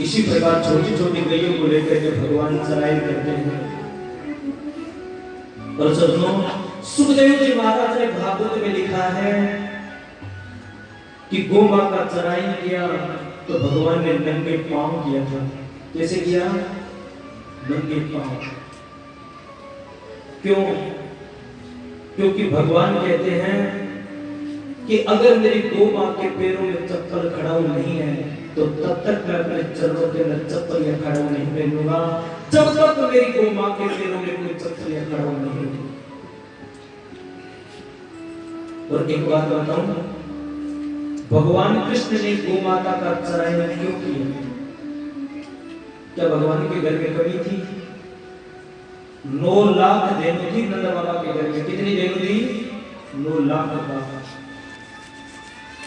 इसी प्रकार छोटी छोटी गैयों को लेकर के भगवान चराई करते हैं। और सुखदेव जी महाराज ने भागवत में लिखा है कि गौ माँ का चराई किया तो भगवान ने नंगे पांव किया था। कैसे किया? नंगे पांव। क्यों? क्योंकि भगवान कहते हैं कि अगर मेरी गौ माँ के पैरों में चप्पल खड़ाऊ नहीं है तो तब तक मैं अपने चरणों के अंदर चप्पल या खड़ाऊ नहीं पहनूंगा, जब तक मेरी गौ माँ के पैरों में कोई चप्पल या खड़ाऊ नहीं होगी। और एक बात बताऊं, भगवान कृष्ण ने गौ माता का चराई क्यों किया? क्या भगवान के घर में कमी थी? 9 लाख धेनु थी नंद बाबा के घर में। कितनी धेनु थी? 9 लाख का।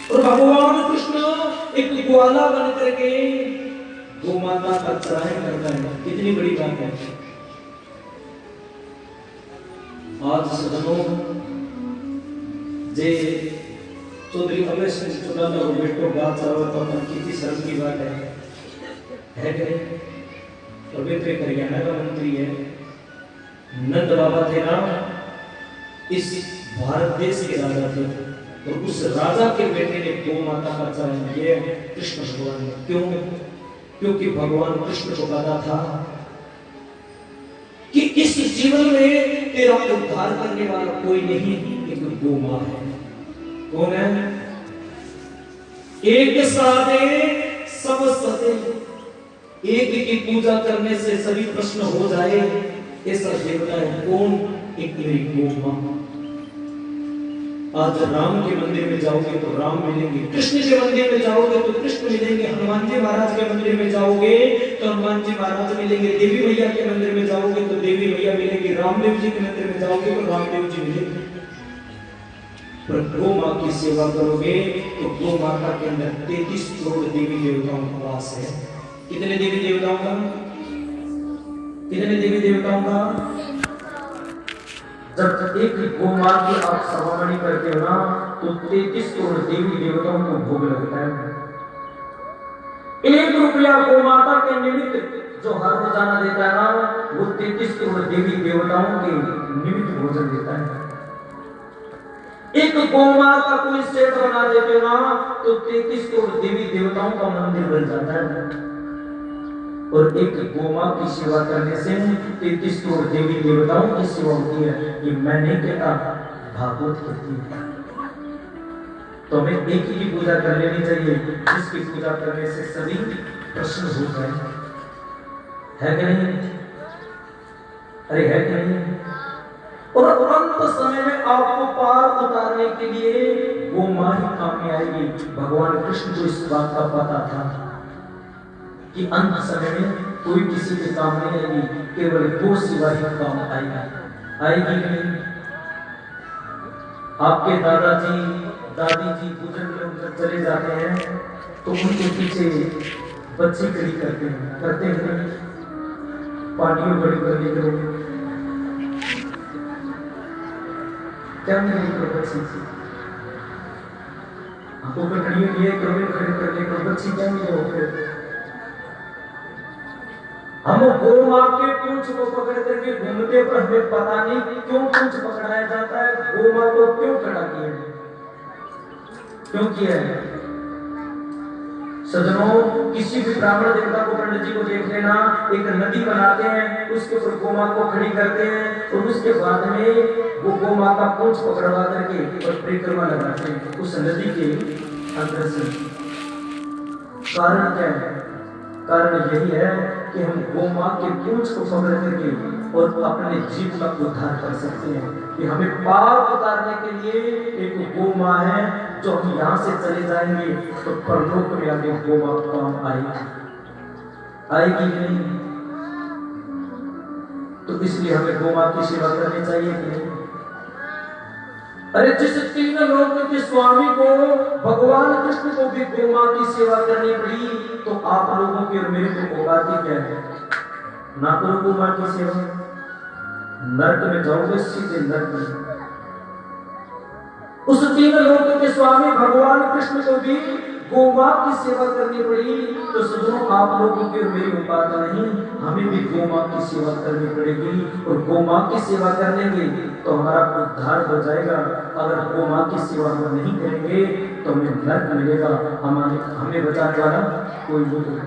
और भगवान कृष्ण एक ग्वाला बन करके गौ माता का चराई करता है। कितनी बड़ी बात है। आज सदनों जे चौधरी अमर सिंह चौटाला को बेटो बात चलाओ तो कितनी शर्म की बात है कि पवित्र हरियाणा का मंत्री है। नंद बाबा थे ना, इस भारत देश के राजा थे, और उस राजा के बेटे ने गौ माता का चरण किया कृष्ण भगवान ने। क्यों? क्योंकि भगवान कृष्ण को पता था कि इस जीवन में तेरा उद्धार करने वाला कोई नहीं, एक गौ मां है। कौन है? एक साधे सब सदे, एक की पूजा करने से सभी प्रश्न हो जाए, ऐसा देवता है कौन? एक मेरी गौ मां। आज राम के मंदिर में जाओगे तो राम मिलेंगे, कृष्ण के मंदिर में जाओगे तो कृष्ण मिलेंगे, हनुमान जी महाराज के मंदिर में जाओगे तो हनुमान जी महाराज मिलेंगे, देवी मैया के मंदिर में जाओगे तो देवी मैया मिलेंगे, रामदेव जी के मंदिर में जाओगे तो रामदेव जी मिलेंगे। पर गौ मां की सेवा करोगे तो गौ माता के अंदर 33 करोड़ देवी देवताओं का वास है। कितने देवी देवताओं का? कितने देवी देवताओं का? जब एक गौ मां की आप सवामणी करते हो ना तो 33 करोड़ देवी देवताओं को भोग लगता है। 1 रुपया गौ माता के निमित्त जो हर रोजाना देता है ना, वो 33 करोड़ देवी देवताओं के निमित्त भोजन देता है। एक गौ मां का कोई सेट बना देते हो ना तो 33 करोड़ देवी देवताओं का मंदिर बन जाता है। और एक गौ मां की सेवा करने से 33 करोड़ देवी देवताओं की सेवा होती है। ये मैं नहीं कहता, भागवत कहती है। तो हमें एक ही की पूजा कर लेनी चाहिए, जिसकी पूजा करने से सभी प्रश्न हो जाए। है कि नहीं? अरे है कि नहीं? और अंत समय में आपको पार उतारने के लिए गौ मां ही काम में आएगी। भगवान कृष्ण को इस बात का पता था कि अंत समय में कोई किसी के काम नहीं आएगी, केवल गौ सेवा ही काम आएगी नहीं। आपके दादाजी दादी जी बुजुर्ग लोग जब चले जाते हैं तो उनके पीछे बच्चे खड़ी करते हैं पार्टियों बड़ी बड़ी करो, क्या नहीं करो बच्ची आपको खड़ी लिए करो, खड़े कर ले करो, बच्ची क्या नहीं हो फिर। हम गौ मां के पूंछ को पकड़ करके घूमते पर हमें पता नहीं क्यों पूंछ पकड़ाया जाता है, गौ मां को क्यों खड़ा किया है, क्यों किया है। सज्जनों, किसी भी ब्राह्मण देवता को पंडित जी को देख लेना, एक नदी बनाते हैं, उसके ऊपर गौ मां को खड़ी करते हैं और उसके बाद में वो गौ मां का पूंछ पकड़वा करके और परिक्रमा लगाते हैं उस नदी के अंदर से। कारण क्या है? कारण यही है कि हम गौ मां के पूंछ को पकड़ करके और अपने जीव का उद्धार कर सकते हैं। कि हमें पार उतारने के लिए एक गौ मां है, जो हम यहाँ से चले जाएंगे तो परलोक में आगे गौ मां काम आएगी नहीं। तो इसलिए हमें गौ मां की सेवा करनी चाहिए कि नहीं? अरे जिस 3 लोक के स्वामी को भगवान कृष्ण को भी गौ मां की सेवा करनी पड़ी, तो आप लोगों की और मेरे को औकात क्या है? ना करो गौ मां की सेवा, नरक में जाओगे, सीधे नरक में। उस 3 लोक के स्वामी भगवान कृष्ण को भी गोमां की सेवा करनी पड़ी तो सज्जनों आप लोगों की और मेरी औकात नहीं, हमें भी गोमां की सेवा करनी पड़ेगी। और गोमां की सेवा करेंगे तो हमारा उद्धार हो जाएगा। अगर गोमां की सेवा हम नहीं करेंगे तो हमें नरक मिलेगा, हमें बचाने वाला कोई नहीं।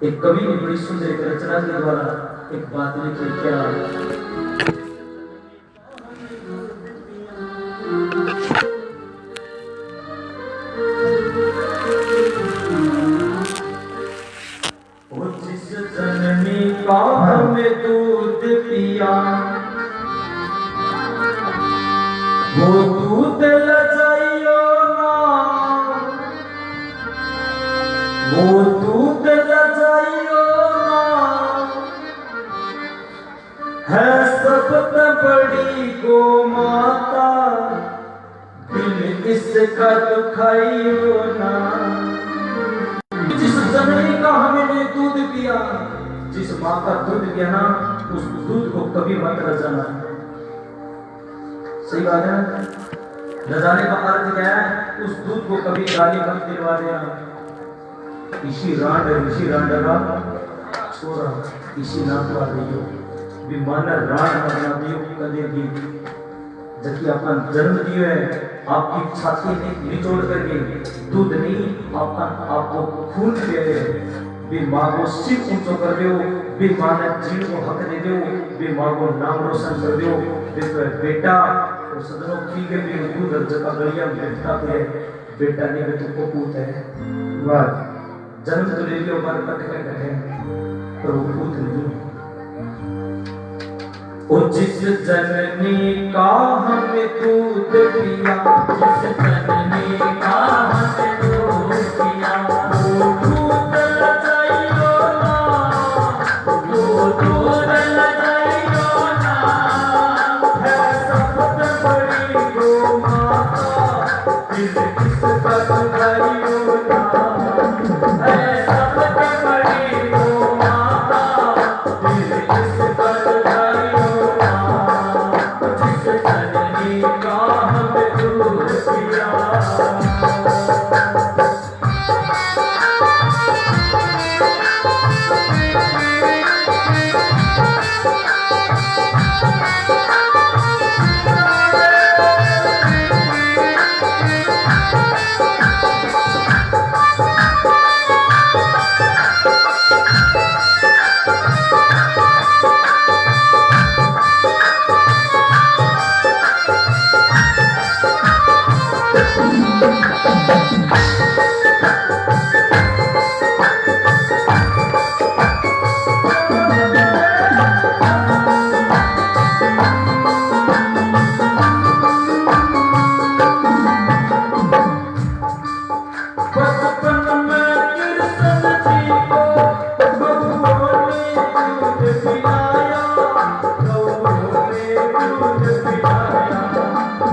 एक कवि ने बड़ी सुंदर एक रचना के द्वारा एक बात लिखी, क्या जिस जननी का हमें दूध पिया वो दूध लजाइयो ना, वो दूध लजाइयो ना, है सबसे बड़ी गो माता, दिल इसका दुखाइयो ना। जिस जननी का हमने दूध पिया, जिस माँ का दूध पिया ना, उस दूध को कभी मत रजाना। सही बात है ना? रजाने का अर्थ क्या है? उस दूध को कभी गाली मत दिलवा देना। इसी रांड का छोरा इसी नाम का दियो विमाना रांड बना दियो कदे भी जबकि अपना जन्म दियो है, आपकी छाती में निचोड़ करके दूध नहीं आपको खून दे दे, बे माँ को सिर ऊंचो कर दो, बे माँ ने जीव को हक दे दो, बे माँ को नाम रोशन कर दो, बे बेटा और सदनों की के भी दूध जगह गलियां बेटा है, बेटा नहीं बे तुमको पूत है। वाह, जन्म तो ले लियो पर कट है पर वो पूत नहीं। ओ जिस जननी का हमें दूध पिया, जिस जननी का हमें दूध पिया, वो दूध लजाइयो ना, वो दूध लजाइयो ना, है सबसे बड़ी गो माता, दिल किसका दुखाइयो ना, है सबसे बड़ी गो माता, दिल किसका दुखाइयो।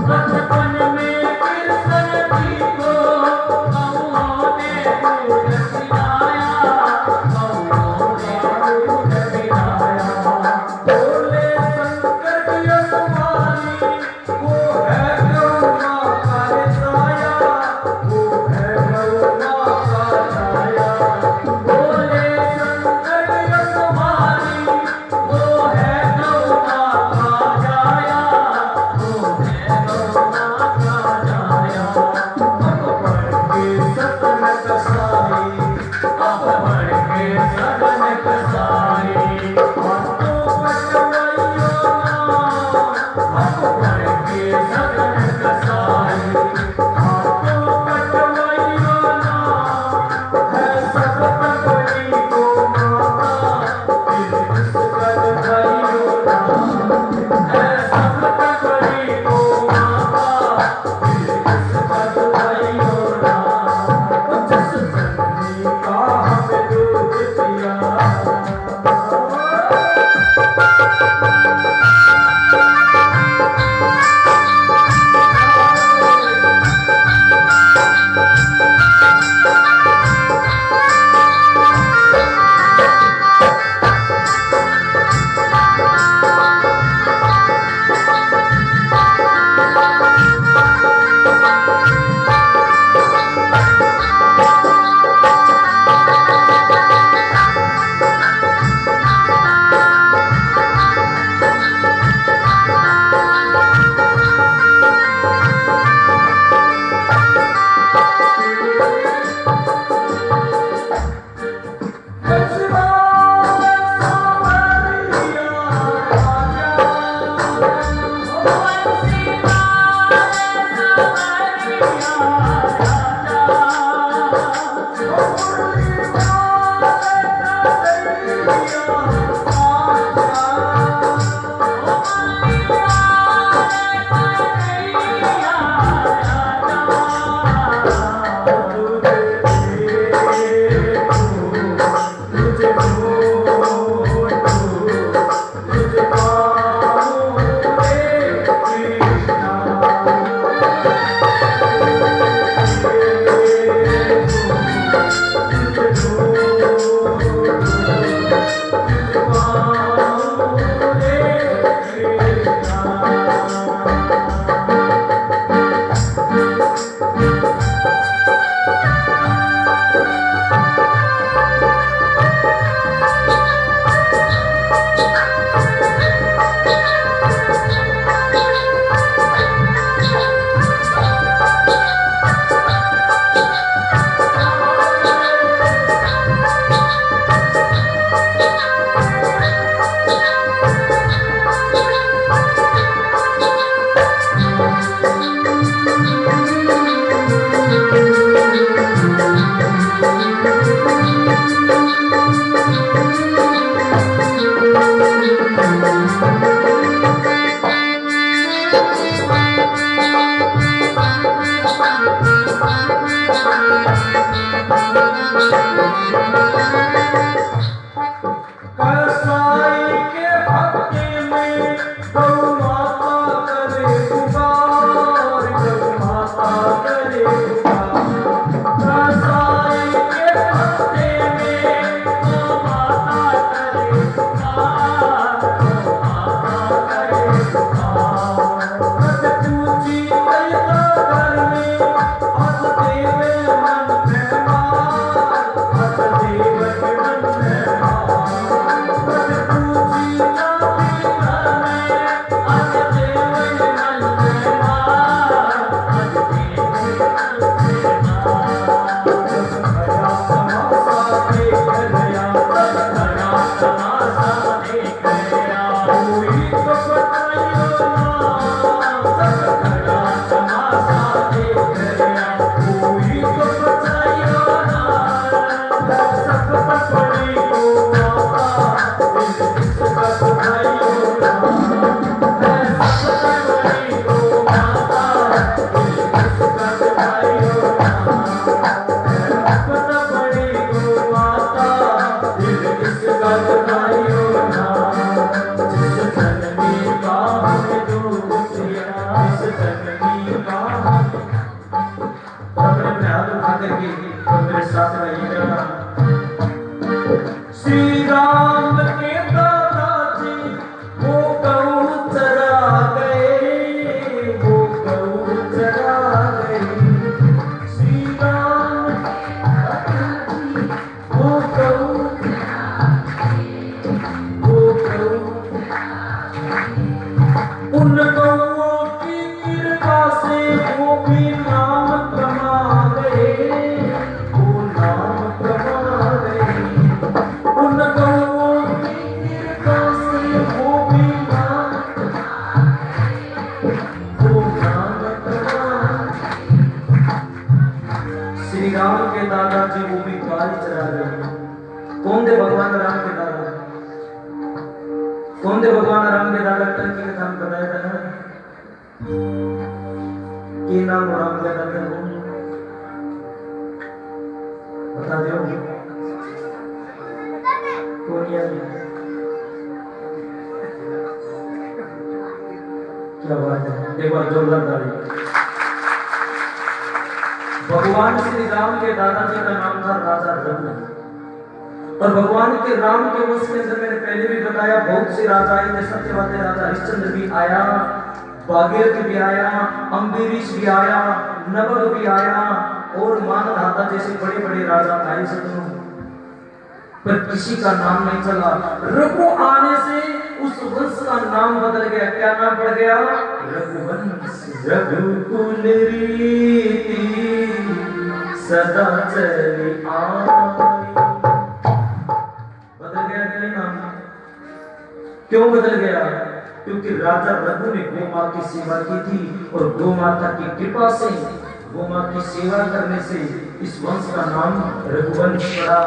बचपन में कृष्ण जी को श्री राम के दादाजी वो गऊ चरा गए, वो गऊ चरा गए। श्री राम वो गऊ, वो गऊ उन गऊओं की कृपा से वो भी नाम कमा गए, वो नाम कमा गए। उन गऊओं की कृपा से वो भी नाम कमा। श्री राम के दादाजी वो भी गाय चरा गए। कौन थे भगवान राम के दादा? कौन थे भगवान राम के दादा? कल की कथा में बताया था ना कि नाम राम का दादा कौन? बता दो कौन यार? क्या बात है, एक बार जोरदार ताली। भगवान श्री राम के दादाजी का नाम था राजा रघु। और भगवान के राम के वंश के अंदर मैंने पहले भी बताया बहुत से राजा आए थे। सत्यवती राजा हरिश्चंद्र भी आया, भागीरथ भी आया, अम्बरीश भी आया, नवल भी आया और मानधाता जैसे बड़े बड़े राजा आए सदनों, पर किसी का नाम नहीं चला। रघु आने से उस वंश का नाम बदल गया। क्या नाम पड़ गया? रघुवंश। रघुकुल रीति सदा चली आई। बदल गया नहीं नाम? क्यों बदल गया? क्योंकि राजा रघु ने गौ माता की सेवा की थी और गौ माता की कृपा से गोमाँ की सेवा करने से इस वंश का नाम रघुवंश पड़ा।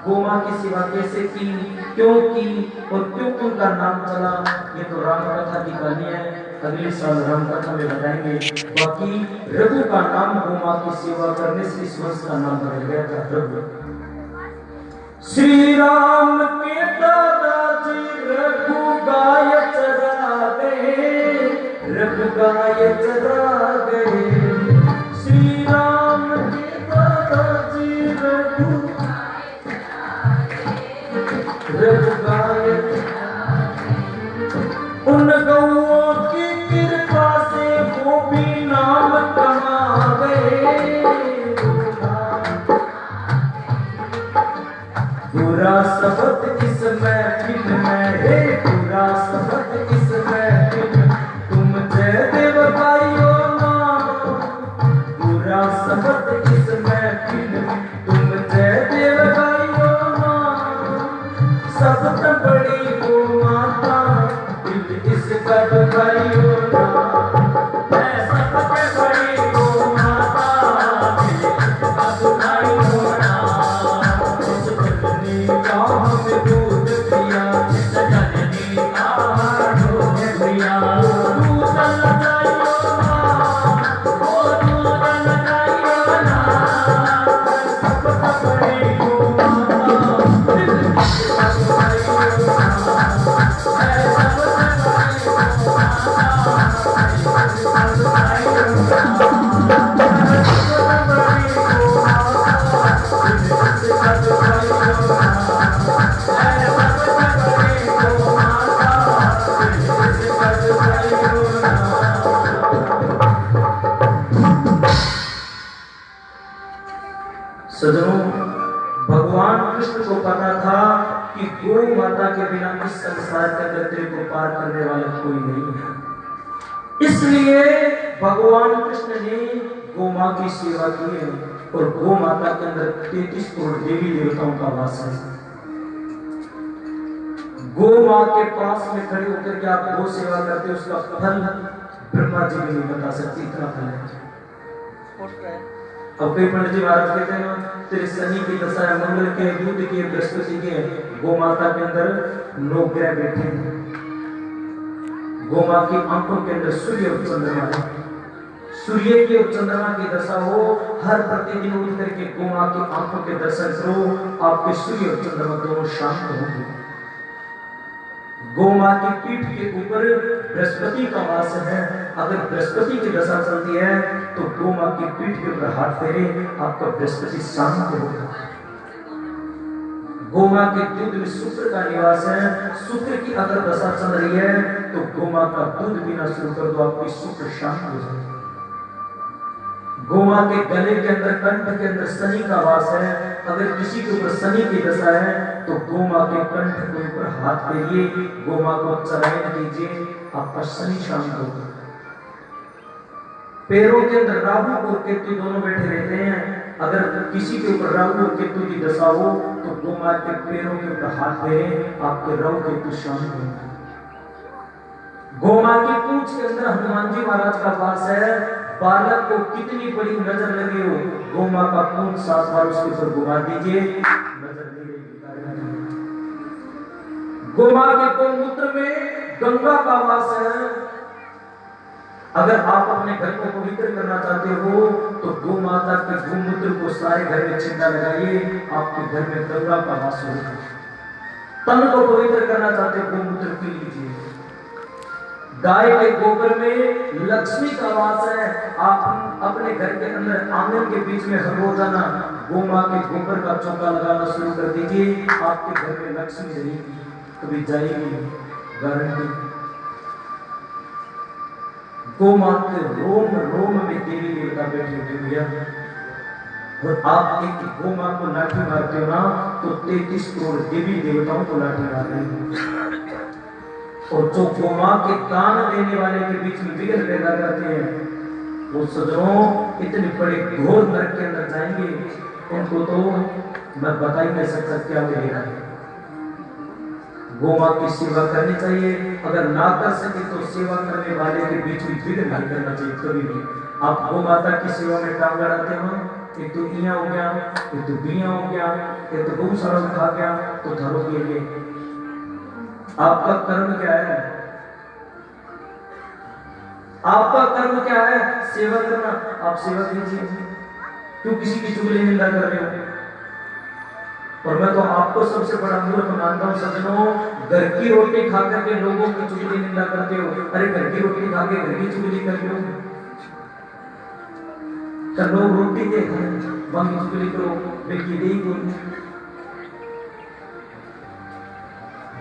गोमाँ की सेवा कैसे की, क्यों की और क्यों उनका नाम चला, ये तो राम कथा की कहानी है, अगले साल राम कथा में बताएंगे। बाकी रघु का नाम गोमाँ की सेवा करने से इस वंश का नाम बदल गया था रघु। श्री राम के दादाजी रघु गाय चरा गए, रघु गाय चरा गए। श्री राम के दादाजी रघु गाय उन गौओं की कृपा से वो भी नाम कमा गए। पूरा शब्द इस महफिल में है, पूरा शब्द इस महफिल में तुम जय देव गाइयो नाम। पूरा शब्द इस महफिल में तुम जय देव गाइयो नाम। सबसे बड़ी गो माता दिल इसका दुखाइयो नाम। मैं सबसे बड़ी गो माता दिल इसका दुखाइयो नाम। इस जननी का हमें दूध पिया, इस जननी का दूध पिया। दूध लगाइयो नाम, ओ दूध लगाइयो नाम। सबसे बड़ी गो माता दिल इसका दुखाइयो नाम। सजनों, भगवान कृष्ण को पता था कि गौ माता के बिना इस संसार के अंदर को पार करने वाला कोई नहीं है। इसलिए भगवान कृष्ण ने गौ मां की सेवा की है और गौ माता के अंदर 33 करोड़ देवी देवताओं का वास है। गौ मां के पास में खड़े होकर के आप गौ सेवा करते हो, उसका फल ब्रह्मा जी भी नहीं बता सकते, इतना फल है। अब कई पंडित जी महाराज कहते हैं तेरे शनि की दशा है, मंगल के, बुध के, बृहस्पति के, गौ माता के अंदर 9 ग्रह बैठे हैं। गौ मां की आंखों के अंदर सूर्य और चंद्रमा है। सूर्य की और चंद्रमा की दशा हो, हर प्रतिदिन उठ करके गौ मां की आंखों के दर्शन करो, आपके सूर्य और चंद्रमा दोनों शांत होंगे। गौ मां की पीठ के ऊपर बृहस्पति का वास है। अगर बृहस्पति की दशा चलती है तो गौ मां की पीठ के ऊपर हाथ फेरे, आपका बृहस्पति शांत होगा। गौ मां के दूध में शुक्र का निवास है। शुक्र की अगर दशा चल रही है तो गौ मां का दूध पीना शुरू कर दो, आपकी शुक्र शांत हो जाएगा। गौ मां के गले के अंदर, कंठ के अंदर शनि का वास है। अगर किसी के ऊपर शनि की दशा है तो गौ मां के कंठ के ऊपर हाथ फेरिए, गौ मां को चरायन कीजिए, आपका शनि शांत होगा। पैरों के अंदर राहु और केतु दोनों बैठे रहते हैं। अगर किसी के ऊपर राहु और केतु की दशा हो तो गौ मां के पैरों के ऊपर हाथ फेरें, आपके राहु केतु शांत होंगे। गौ मां की पूंछ के अंदर हनुमान जी महाराज का वास है। बालक को कितनी बड़ी नजर लगी हो, गौ मां का पूंछ 7 बार उसके ऊपर घुमा दीजिए, नजर नहीं रहेगी। गौ मां के गौमूत्र में गंगा का वास है। अगर आप अपने घर को पवित्र करना चाहते हो तो गौ माता के गौमूत्र को सारे घर में छिड़का लगाइए, आपके घर में गंगा का वास होगा। तन को पवित्र करना चाहते हो, गौमूत्र पी लीजिए। गाय के गोबर में लक्ष्मी का वास है। आप अपने घर के अंदर आंगन के बीच में हर रोजाना गौ मां के गोबर का चौका लगाना शुरू कर दीजिए, आपके घर में लक्ष्मी रहेगी, कभी जाएगी, गारंटी। गौ मां के रोम रोम में देवी देवता बैठे होते भैया, और आप एक गौ मां को लाठी मारते हो ना तो 33 करोड़ देवी देवताओं को लाठी मार रहे हो। और जो गौ मां के कान देने वाले के बीच में विघ्न पैदा करते हैं वो सजनों इतने बड़े घोर नरक के अंदर जाएंगे, उनको तो मैं बता ही नहीं सकता क्या मिलेगा। गौ मां की सेवा करनी चाहिए, अगर ना कर सके तो सेवा करने वाले के बीच में विघ्न नहीं करना चाहिए कभी भी। आप गौ माता की सेवा में काम लड़ाते हो, एक तो इया हो गया, एक तो बिया हो गया, एक तो गौशाला में खा गया, तो धरो के लिए आपका कर्म क्या है? आपका कर्म क्या है? सेवा करना। आप सेवा कीजिए, क्यों किसी की चुगली निंदा कर रहे हो? और मैं तो आपको सबसे बड़ा मूर्ख मानता हूं सज्जनों, घर की रोटी खा करके लोगों की चुगली निंदा करते हो। अरे घर की रोटी खा के घर की चुगली करते हो, तो लोग रोटी के खाए वहां चुगली करो, बेटी दे को।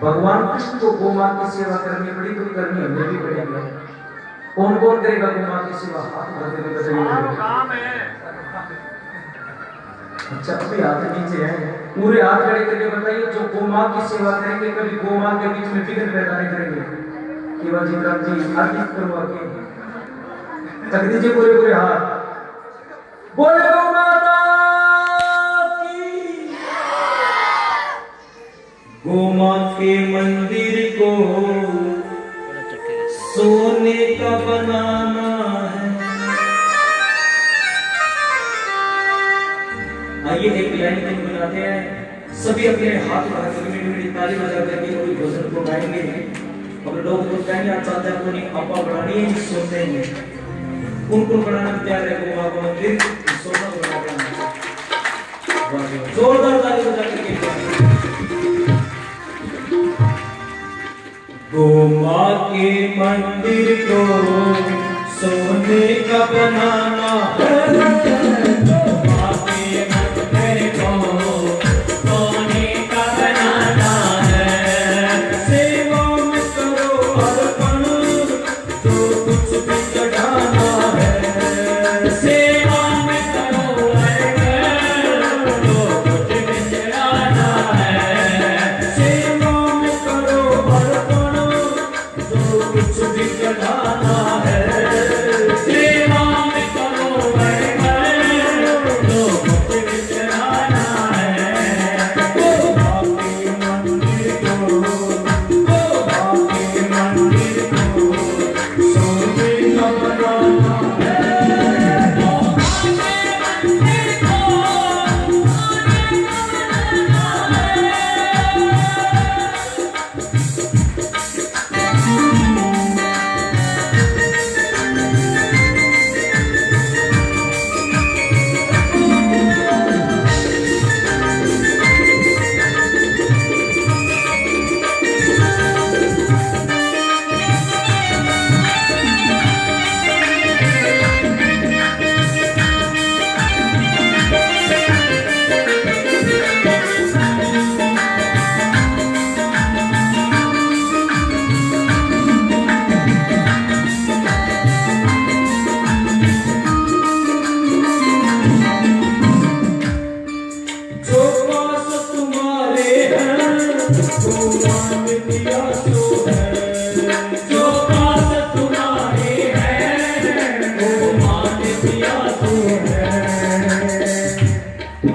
भगवान कृष्ण को गौ मां की सेवा करनी पड़ी तो करनी हमें भी पड़ेगी। कौन कौन करेगा गौ मां की सेवा? हाथ उठा के बताइए। अच्छा अभी हाथ नीचे है, पूरे हाथ खड़े करके बताइए जो गौ मां की सेवा करेंगे कभी गौ मां के बीच में विघ्न पैदा नहीं करेंगे। केवल जी राम जी आरती करवा के तक दीजिए पूरे पूरे हाथ। बोले गौ माता की। गौ मां के मंदिर को सोने का बनाना है। आइए एक लाइन गुनगुनाते हैं, सभी अपने हाथ उठा कर मीठी मीठी ताली बजा करके कोई भजन को गाएंगे। और लोग तो कहेंगे अच्छा को नहीं अपा बढ़ानी है सोते हैं। कौन बढ़ाना तैयार है? गौ मां का मंदिर सोना बढ़ाना। जोरदार ताली बजा करके। गौ मां के मंदिर को सोने का बनाना है।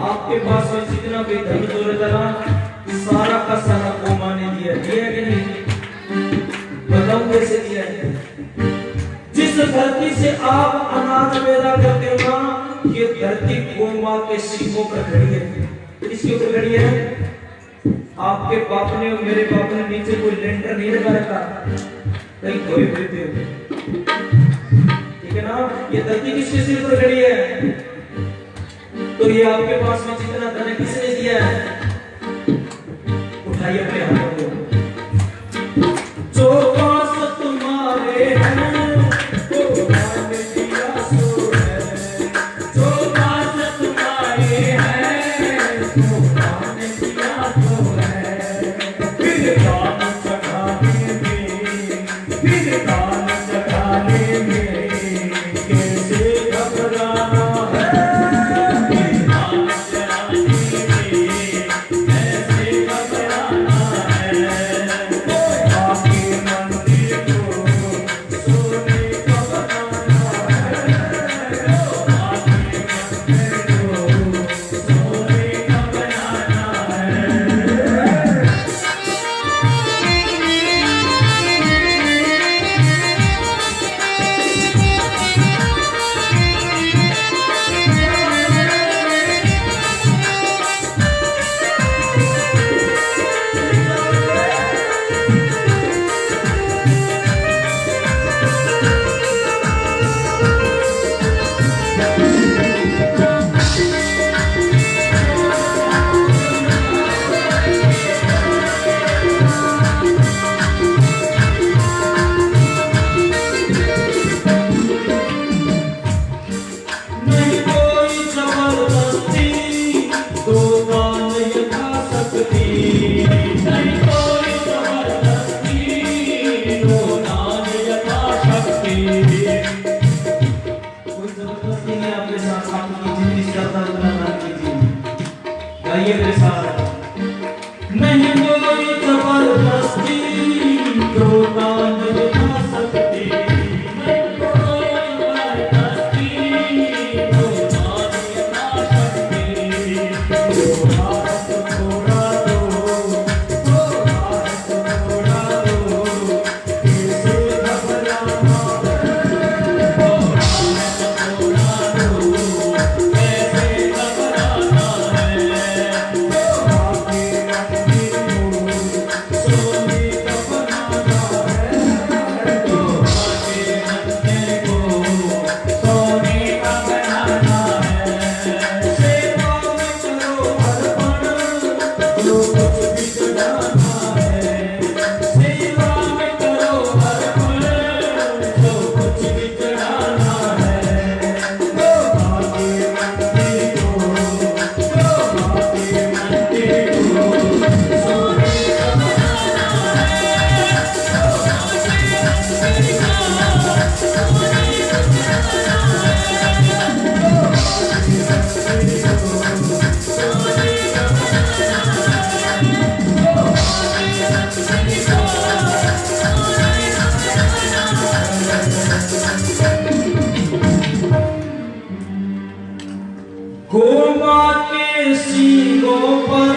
आपके पास में जितना भी धन दौलत है ना, सारा का सारा गौ मां ने दिया। दिया कि नहीं? बताओ कैसे दिया है? जिस धरती से आप अनाज पैदा करते हो ना, ये धरती गौ मां के सींगों पर खड़ी है। किसके ऊपर खड़ी है? आपके बाप ने और मेरे बाप ने नीचे कोई लेंटर नहीं लगा रखा, कहीं कोई फिरते हो, ठीक है ना? ये धरती किसके सिर पर खड़ी है? तो ये आपके पास में जितना धन है किसने दिया है? उठाइए अपने हाथों को। जो पास तुम्हारे हैं वो मैंने दिया सो है। जो पास तुम्हारे हैं वो मैंने दिया सो है। फिर दान चढ़ाने में, फिर दान चढ़ाने में कैसे घबराना है। ऐसे घबराना है। गाइए मेरे साथ। नहीं कोई जबरदस्ती तो दान बना सकती, नहीं कोई जबरदस्ती तो दान बना सकती। तो हाथ थोड़ा दो, तो हाथ थोड़ा दो, कैसे घबराना है। तो हाथ थोड़ा दो, कैसे घबराना है। तो आगे मंदिर को सोने का बनाना है। तो आगे मंदिर को सोने का बनाना है। सेवा में करो अर्पण, जो कुछ भी चढ़ाना है। सेवा में करो अर्पण, जो कुछ भी चढ़ाना है। तो आगे मंदिर को, तो आगे मंदिर को सोने का बनाना है। तो आगे मंदिर को सोने का बनाना है। तो आगे मंदिर को सोने का बनाना है। तो आगे मंदिर को सोने का बनाना है। गौ माँ के सींगों पर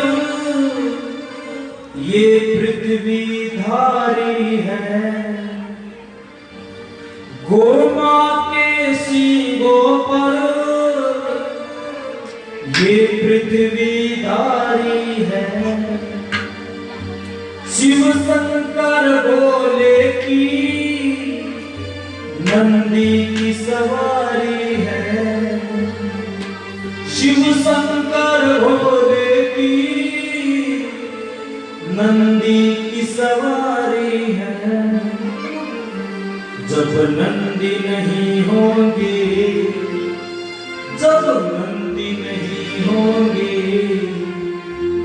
ये पृथ्वी धारी है। गौ माँ के सींगों पर ये पृथ्वी धारी है। शिव शंकर भोले की नंदी की सवारी है। शिव शंकर भोले की नंदी की सवारी है। जब नंदी नहीं होंगे, जब नंदी नहीं होंगे,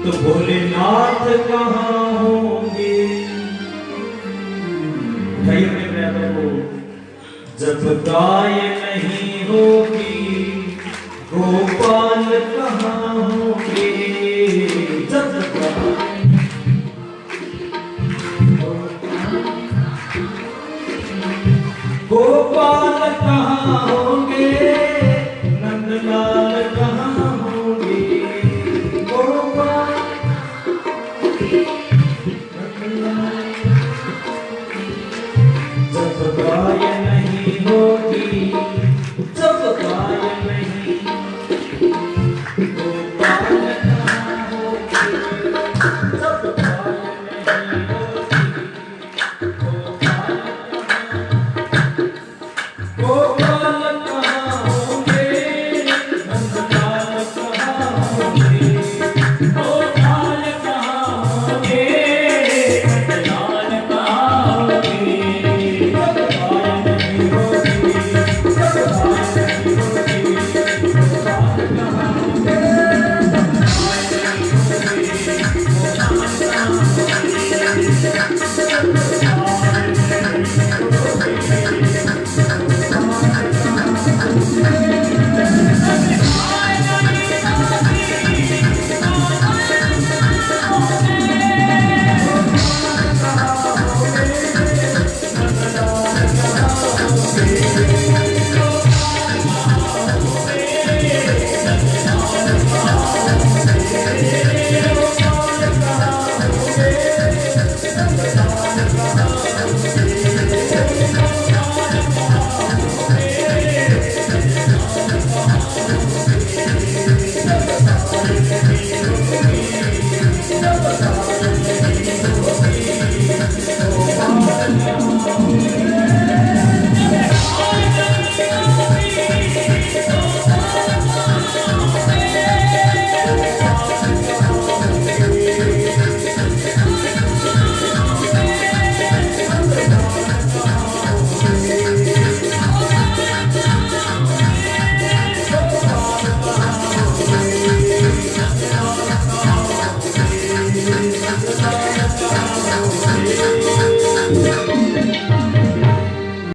तो भोलेनाथ कहाँ होंगे। उठाइए अपने पैरों को। जब गाय नहीं होगी, गोपाल कहाँ होंगे। जब गोपाल कहाँ